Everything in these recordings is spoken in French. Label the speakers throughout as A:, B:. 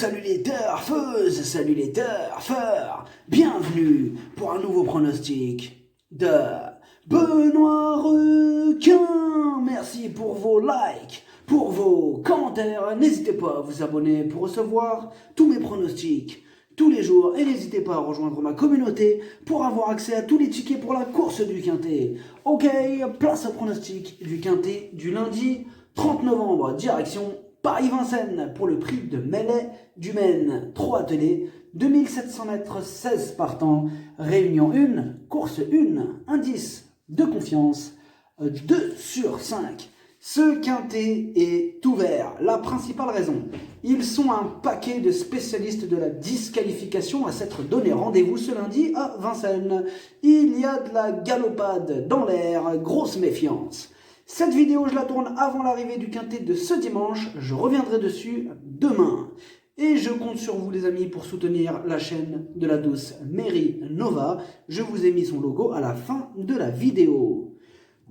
A: salut les turfeuses, salut les turfeurs. Bienvenue pour un nouveau pronostic de Benoît Requin. Merci pour vos likes, pour vos commentaires. N'hésitez pas à vous abonner pour recevoir tous mes pronostics tous les jours. Et n'hésitez pas à rejoindre ma communauté pour avoir accès à tous les tickets pour la course du Quintet. Ok, place au pronostic du Quintet du lundi 30 novembre, direction Paris-Vincennes pour le prix de Melay du Maine. 3 attelés, 2700 mètres, 16 partants, réunion 1, course 1, indice de confiance, 2 sur 5. Ce quintet est ouvert. La principale raison, ils sont un paquet de spécialistes de la disqualification à s'être donné rendez-vous ce lundi à Vincennes. Il y a de la galopade dans l'air, grosse méfiance. Cette vidéo, je la tourne avant l'arrivée du quintet de ce dimanche. Je reviendrai dessus demain. Et je compte sur vous les amis pour soutenir la chaîne de la douce Mary Nova. Je vous ai mis son logo à la fin de la vidéo.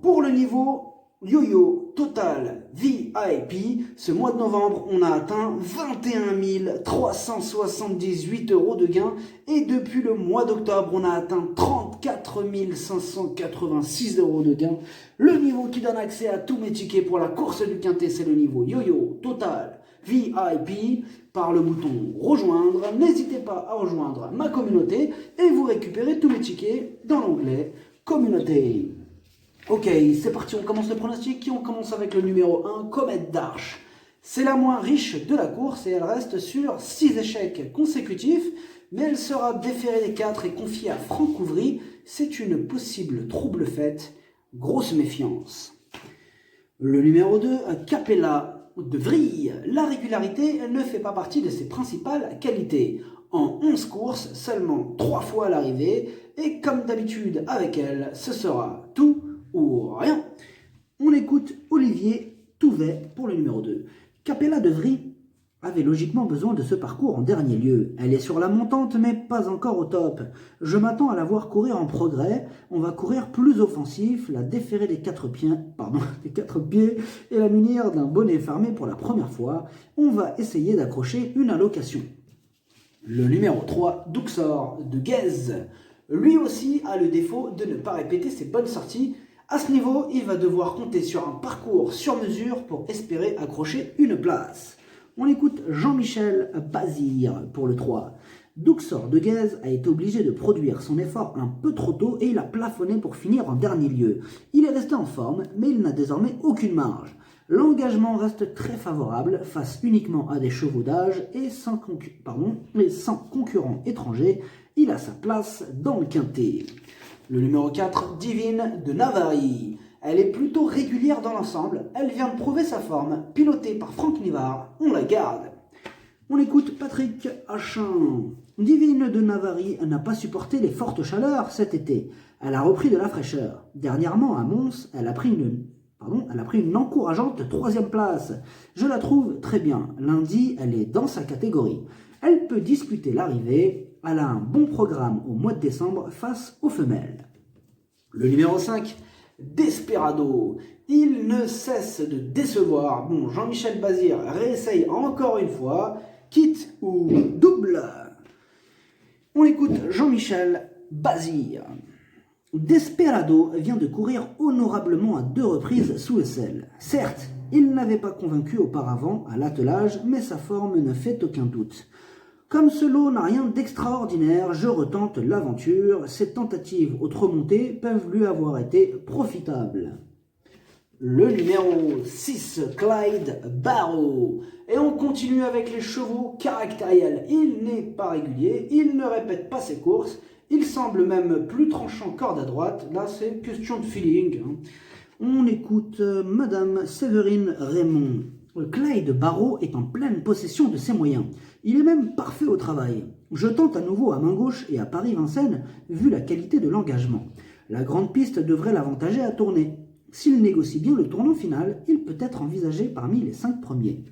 A: Pour le niveau Yo-Yo Total VIP, ce mois de novembre, on a atteint 21 378 € de gains. Et depuis le mois d'octobre, on a atteint 34 586 € de gains. Le niveau qui donne accès à tous mes tickets pour la course du Quintet, c'est le niveau Yo-Yo Total VIP par le bouton rejoindre. N'hésitez pas à rejoindre ma communauté et vous récupérez tous mes tickets dans l'onglet communauté. Ok, c'est parti, on commence le pronostic et on commence avec le numéro 1, Comète d'Arche. C'est la moins riche de la course et elle reste sur 6 échecs consécutifs, mais elle sera déférée des 4 et confiée à Franck Ouvry. C'est une possible trouble faite, grosse méfiance. Le numéro 2, Capella de Vrille. La régularité ne fait pas partie de ses principales qualités. En 11 courses, seulement 3 fois à l'arrivée, et comme d'habitude avec elle, ce sera tout ou rien. On écoute Olivier Touvet pour le numéro 2. Capella de Vrille avait logiquement besoin de ce parcours en dernier lieu. Elle est sur la montante mais pas encore au top. Je m'attends à la voir courir en progrès. On va courir plus offensif, la déférer des 4 pieds, et la munir d'un bonnet fermé pour la première fois. On va essayer d'accrocher une allocation. Le numéro 3, Duxor de Guèze. Lui aussi a le défaut de ne pas répéter ses bonnes sorties. À ce niveau, il va devoir compter sur un parcours sur mesure pour espérer accrocher une place. On écoute Jean-Michel Bazir pour le 3. Duxor de Guèze a été obligé de produire son effort un peu trop tôt et il a plafonné pour finir en dernier lieu. Il est resté en forme, mais il n'a désormais aucune marge. L'engagement reste très favorable face uniquement à des chevaux d'âge et sans concurrent étranger. Il a sa place dans le quintet. Le numéro 4, Divine de Navarre. Elle est plutôt régulière dans l'ensemble. Elle vient de prouver sa forme. Pilotée par Franck Nivard, on la garde. On écoute Patrick Hachin. Divine de Navarre n'a pas supporté les fortes chaleurs cet été. Elle a repris de la fraîcheur. Dernièrement, à Mons, elle a pris une encourageante 3e place. Je la trouve très bien. Lundi, elle est dans sa catégorie. Elle peut disputer l'arrivée. Elle a un bon programme au mois de décembre face aux femelles. Le numéro 5, Desperado. Il ne cesse de décevoir. Bon, Jean-Michel Bazir réessaye encore une fois. Quitte ou double. On écoute Jean-Michel Bazir. Desperado vient de courir honorablement à 2 reprises sous le sel. Certes, il n'avait pas convaincu auparavant à l'attelage, mais sa forme ne fait aucun doute. Comme ce lot n'a rien d'extraordinaire, je retente l'aventure. Ces tentatives aux remontées peuvent lui avoir été profitables. Le numéro 6, Clyde Barrow. Et on continue avec les chevaux caractériels. Il n'est pas régulier, il ne répète pas ses courses, il semble même plus tranchant corde à droite. Là, c'est question de feeling. On écoute Madame Séverine Raymond. Clyde Barrow est en pleine possession de ses moyens. Il est même parfait au travail. Je tente à nouveau à main gauche et à Paris-Vincennes, vu la qualité de l'engagement. La grande piste devrait l'avantager à tourner. S'il négocie bien le tournant final, il peut être envisagé parmi les 5 premiers.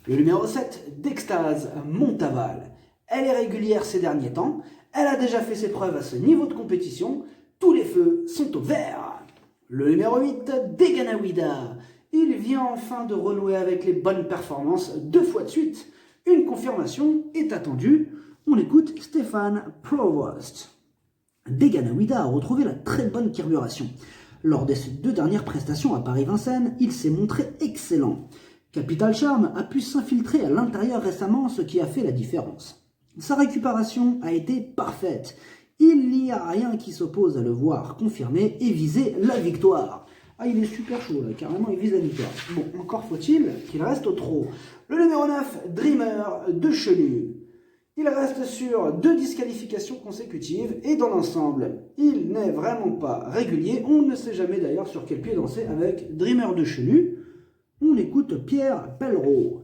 A: Le numéro 7, d'Extase Montaval. Elle est régulière ces derniers temps. Elle a déjà fait ses preuves à ce niveau de compétition. Tous les feux sont au vert. Le numéro 8, Deganawida. Il vient enfin de renouer avec les bonnes performances 2 fois de suite. Une confirmation est attendue. On écoute Stéphane Provost. Deganawida a retrouvé la très bonne carburation. Lors de ses 2 dernières prestations à Paris-Vincennes, il s'est montré excellent. Capital Charm a pu s'infiltrer à l'intérieur récemment, ce qui a fait la différence. Sa récupération a été parfaite. Il n'y a rien qui s'oppose à le voir confirmer et viser la victoire. Ah, il est super chaud là, carrément, il vise la victoire. Bon, encore faut-il qu'il reste au trot. Le numéro 9, Dreamer de Chenu. Il reste sur 2 disqualifications consécutives et dans l'ensemble, il n'est vraiment pas régulier. On ne sait jamais d'ailleurs sur quel pied danser avec Dreamer de Chenu. On écoute Pierre Pellereau.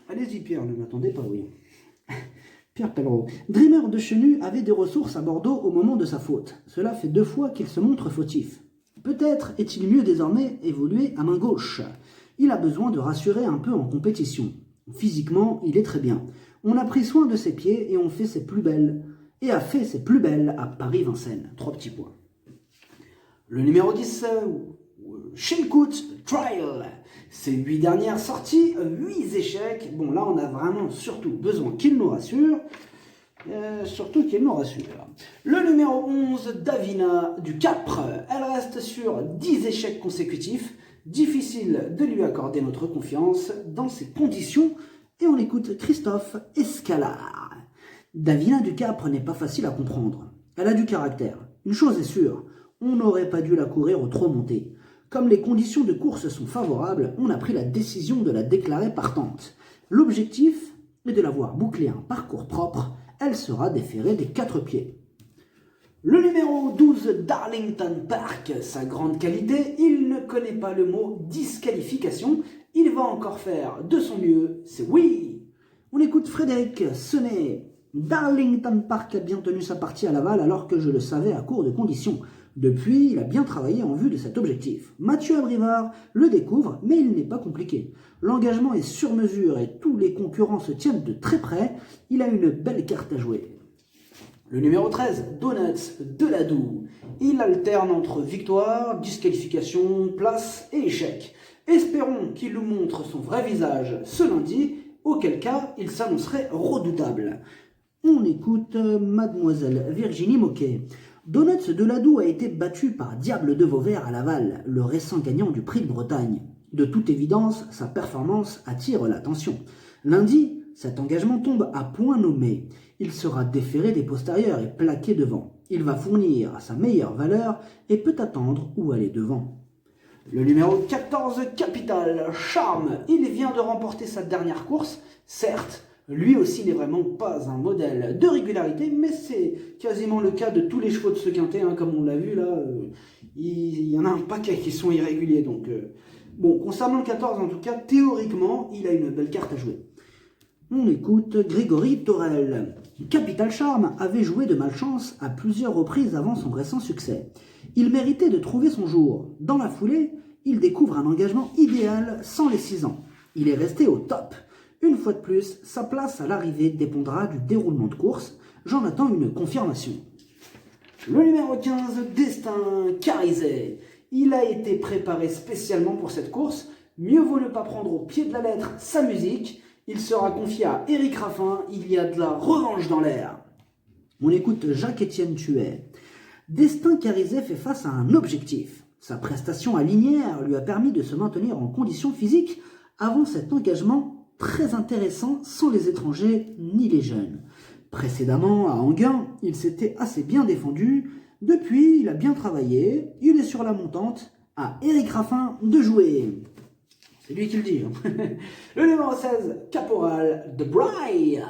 A: Allez-y Pierre, ne m'attendez pas, oui. Pierre Pellereau. Dreamer de Chenu avait des ressources à Bordeaux au moment de sa faute. Cela fait 2 fois qu'il se montre fautif. Peut-être est-il mieux désormais évoluer à main gauche. Il a besoin de rassurer un peu en compétition. Physiquement, il est très bien. On a pris soin de ses pieds et on fait ses plus belles. Et a fait ses plus belles à Paris-Vincennes. 3 petits points. Le numéro 10, Chilcoot Trial. Ses 8 dernières sorties, 8 échecs. Bon, là, on a vraiment surtout besoin qu'il nous rassure. Le numéro 11, Davina du Capre. Elle reste sur 10 échecs consécutifs. Difficile de lui accorder notre confiance dans ces conditions. Et on écoute Christophe Escalard. Davina du Capre n'est pas facile à comprendre. Elle a du caractère. Une chose est sûre, on n'aurait pas dû la courir au trot monté. Comme les conditions de course sont favorables, on a pris la décision de la déclarer partante. L'objectif est de la voir boucler un parcours propre. Elle sera déférée des 4 pieds. Le numéro 12, Darlington Park, sa grande qualité, il ne connaît pas le mot disqualification. Il va encore faire de son mieux, c'est oui. On écoute Frédéric Senet. Darlington Park a bien tenu sa partie à Laval alors que je le savais à court de conditions. Depuis, il a bien travaillé en vue de cet objectif. Mathieu Abrivard le découvre, mais il n'est pas compliqué. L'engagement est sur mesure et tous les concurrents se tiennent de très près. Il a une belle carte à jouer. Le numéro 13, Donuts Deladou. Il alterne entre victoire, disqualification, place et échec. Espérons qu'il nous montre son vrai visage ce lundi, auquel cas il s'annoncerait redoutable. On écoute Mademoiselle Virginie Moquet. Donuts Deladou a été battu par Diable de Vauvert à Laval, le récent gagnant du Prix de Bretagne. De toute évidence, sa performance attire l'attention. Lundi, cet engagement tombe à point nommé. Il sera déféré des postérieurs et plaqué devant. Il va fournir sa meilleure valeur et peut attendre ou aller devant. Le numéro 14, Capital Charm. Il vient de remporter sa dernière course. Certes, lui aussi n'est vraiment pas un modèle de régularité, mais c'est quasiment le cas de tous les chevaux de ce quintet, hein, comme on l'a vu là. Il y en a un paquet qui sont irréguliers. Donc, bon, concernant le 14, en tout cas, théoriquement, il a une belle carte à jouer. On écoute Grégory Torel. Capital Charm avait joué de malchance à plusieurs reprises avant son récent succès. Il méritait de trouver son jour. Dans la foulée, il découvre un engagement idéal sans les 6 ans. Il est resté au top. Une fois de plus, sa place à l'arrivée dépendra du déroulement de course. J'en attends une confirmation. Le numéro 15, Destin Carizet. Il a été préparé spécialement pour cette course. Mieux vaut ne pas prendre au pied de la lettre sa musique. Il sera confié à Éric Raffin. Il y a de la revanche dans l'air. On écoute Jacques-Étienne Tuet. Destin Carizet fait face à un objectif. Sa prestation à Linières lui a permis de se maintenir en condition physique avant cet engagement très intéressant sans les étrangers ni les jeunes. Précédemment, à Anguin, il s'était assez bien défendu. Depuis, il a bien travaillé. Il est sur la montante. À Éric Raffin de jouer. C'est lui qui le dit. Le numéro 16, Caporal de Bry.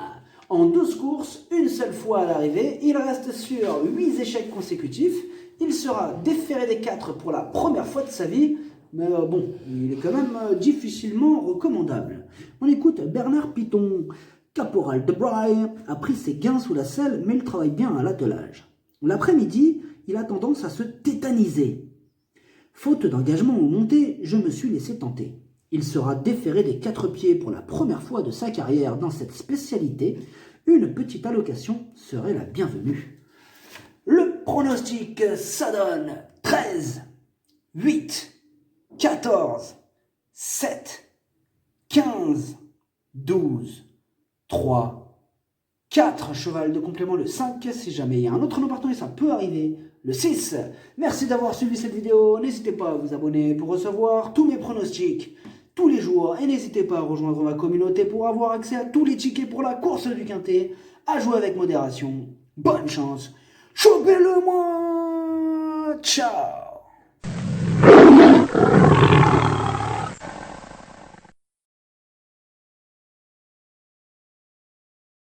A: En 12 courses, une seule fois à l'arrivée, il reste sur 8 échecs consécutifs. Il sera déféré des 4 pour la première fois de sa vie. Mais bon, il est quand même difficilement recommandable. On écoute Bernard Piton. Caporal de Bry a pris ses gains sous la selle, mais il travaille bien à l'attelage. L'après-midi, il a tendance à se tétaniser. Faute d'engagement au montées, je me suis laissé tenter. Il sera déféré des 4 pieds pour la première fois de sa carrière dans cette spécialité. Une petite allocation serait la bienvenue. Le pronostic, ça donne 13, 8, 14, 7, 15, 12, 3, 4, cheval de complément, le 5, si jamais il y a un autre nom partant et ça peut arriver, le 6. Merci d'avoir suivi cette vidéo, n'hésitez pas à vous abonner pour recevoir tous mes pronostics tous les jours et n'hésitez pas à rejoindre ma communauté pour avoir accès à tous les tickets pour la course du quintet, à jouer avec modération. Bonne chance, chopez-le moi, ciao.